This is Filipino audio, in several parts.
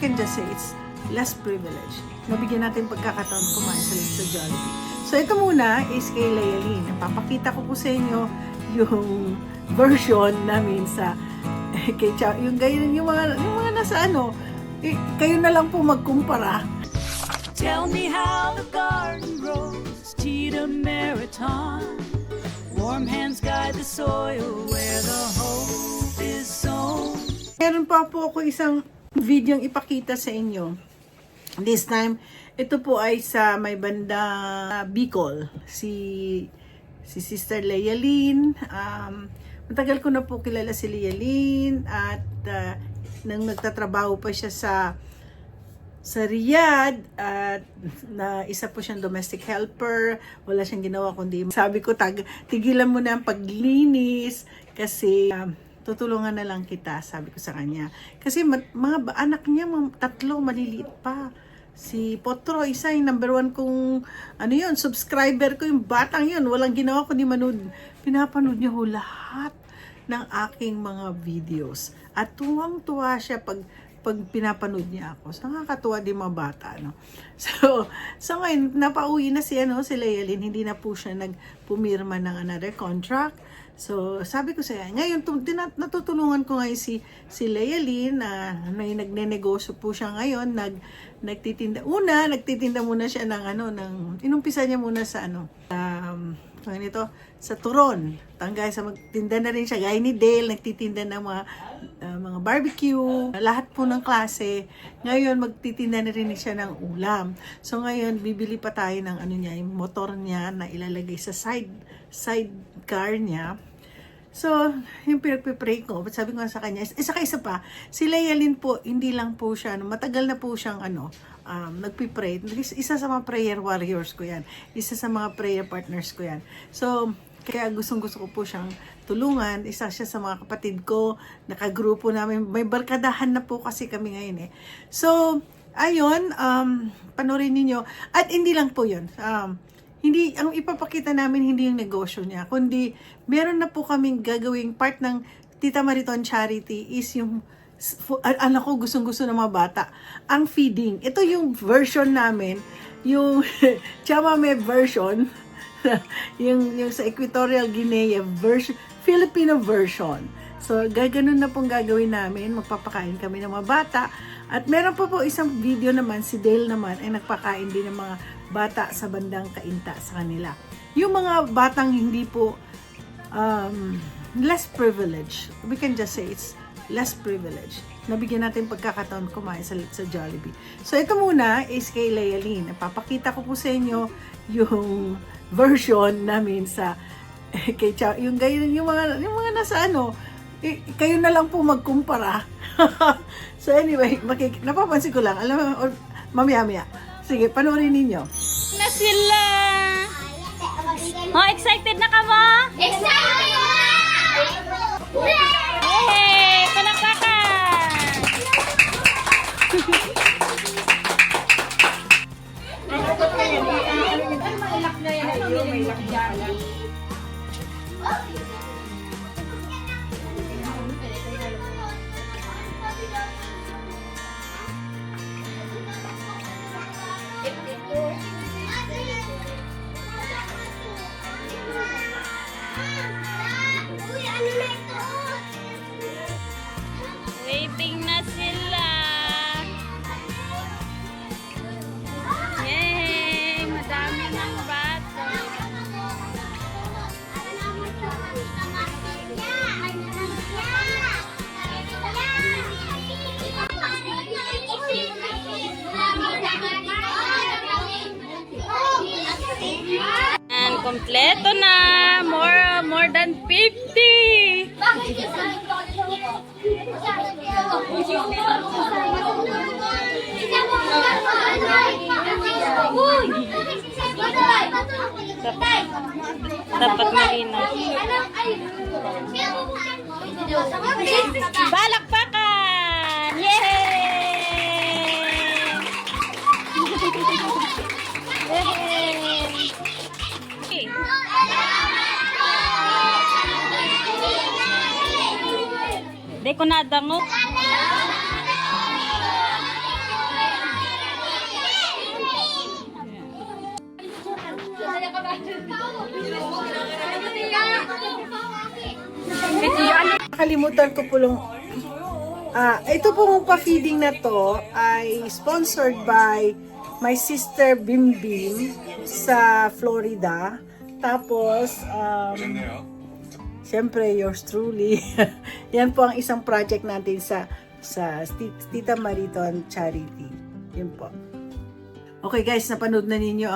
can just say it's less privilege. Nabigyan natin pagkakataon kumain sa Jollibee. So ito muna is kay Layalin. Napapakita ko po sa inyo yung version namin sa kay Chow. Yung mga nasa ano, kayo na lang po magkumpara. Tell me how the garden grows, Tita Meriton. Warm hands guide the soil where the hope is sown. Meron pa po ako isang video ipakita sa inyo. This time, ito po ay sa may banda Bicol. Si Sister Layalin. Matagal ko na po kilala si Layalin at nang nagtatrabaho pa siya sa Riyadh at na isa po siyang domestic helper. Wala siyang ginawa kundi sabi ko tigilan mo na ang paglinis kasi tutulungan na lang kita, sabi ko sa kanya. Kasi mga anak niya, tatlo, maliliit pa. Si Potro, isa yung number 1 kong, subscriber ko, yung batang yun. Walang ginawa kundi manood. Pinapanood niya ho lahat ng aking mga videos. At tuwang-tuwa siya pag pinapanood niya ako. So, nakakatuwa din mga bata, no? So ngayon, napauwi na si Layalin. Hindi na po siya nagpumirma ng another contract. So, sabi ko sa kanya, ngayon, natutulungan ko ngayon si Layalin na may nagnenegosyo po siya ngayon, nagtitinda muna siya ng inumpisa niya muna sa sa turon. Tanggay sa magtinda na rin siya, gaya ni Dale, nagtitinda ng mga barbecue, lahat po ng klase. Ngayon, magtitinda na rin siya ng ulam. So, ngayon, bibili pa tayo ng yung motor niya na ilalagay sa sidecar niya. So, yung pinagpipray ko, sabi ko sa kanya, isa pa, si Layalin po, hindi lang po siya, matagal na po siyang nagpipray. Isa sa mga prayer warriors ko yan. Isa sa mga prayer partners ko yan. So, kaya gustong-gusto ko po siyang tulungan. Isa siya sa mga kapatid ko, nakagrupo namin. May barkadahan na po kasi kami ngayon eh. So, ayun, panoorin ninyo. At hindi lang po yun. Hindi, ang ipapakita namin hindi yung negosyo niya, kundi meron na po kaming gagawing part ng Tita Mariton Charity is yung, anak ko gustong-gusto ng mga bata, ang feeding. Ito yung version namin, yung chamame version, yung sa Equatorial Guinea version, Filipino version. So, gaganon na pong gagawin namin, magpapakain kami ng mga bata. At meron po isang video naman, si Dale naman ay nagpakain din ng mga bata sa bandang Kainta sa kanila. Yung mga batang hindi po less privilege, we can just say it's less privilege. Nabigyan natin pagkakataon kumain sa Jollibee. So ito muna is kay Layalin. Napapakita ko po sa inyo yung version namin sa kay Chow. Yung mga nasa kayo na lang po magkumpara. So anyway, napapansin ko lang, alam mo, mamaya. Sige, panoorin ninyo. Na sila! Oh, excited na ka mo? Excited na! Yay! Palakpakan! Waiting na sila. Yay! Madami ng bata. And kompleto na. More than 50. Dapat malinaw. Balakpakan! Yay! Yay! Di ko nadangok. Nakalimutan ko po lang. Ito pong pa-feeding na to ay sponsored by my sister Bim Bim sa Florida. Tapos, siyempre, yours truly. Yan po ang isang project natin sa Tita Mariton Charity. Yun po. Okay guys, napanood na ninyo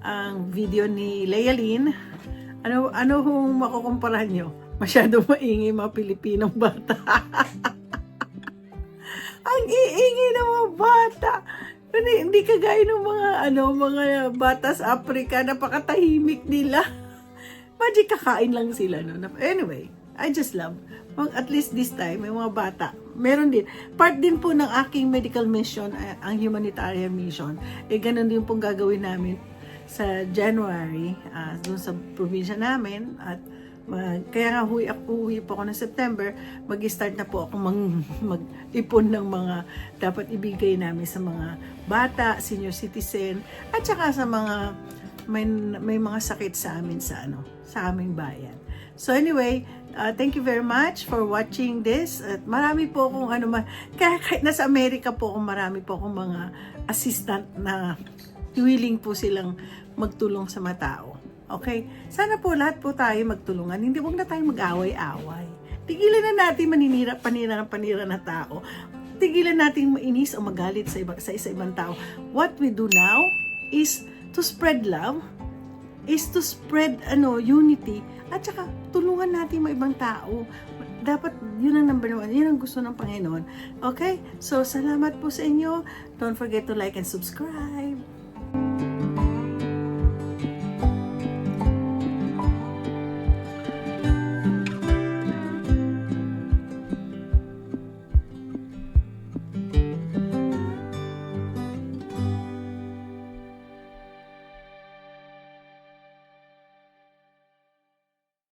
ang video ni Lealyn. Ano kung makukumpara nyo? Masyadong maingay mga Pilipinong bata. Ang iingay ng mga bata. Hindi kagaya ng mga bata sa Africa, napakatahimik nila. Magic kakain lang sila, no? Anyway, I just love. At least this time, may mga bata. Meron din. Part din po ng aking medical mission, ang humanitarian mission. Ganun din pong gagawin namin sa January, doon sa probinsya namin. At kaya nga huwi po ako ng September, mag-start na po ako mag-ipon ng mga dapat ibigay namin sa mga bata, senior citizen, at saka sa mga may mga sakit sa amin sa aming bayan. So anyway, thank you very much for watching this. At marami po akong kahit nasa Amerika po akong marami po akong mga assistant na willing po silang magtulong sa mga tao. Okay? Sana po lahat po tayo magtulungan. Huwag na tayo mag-away-away. Tigilan na natin panira na tao. Tigilan natin mainis o magalit sa isa-ibang tao. What we do now is to spread love, is to spread unity, at saka tulungan natin mga ibang tao. Dapat yun ang number one, yun ang gusto ng Panginoon. Okay? So, salamat po sa inyo. Don't forget to like and subscribe.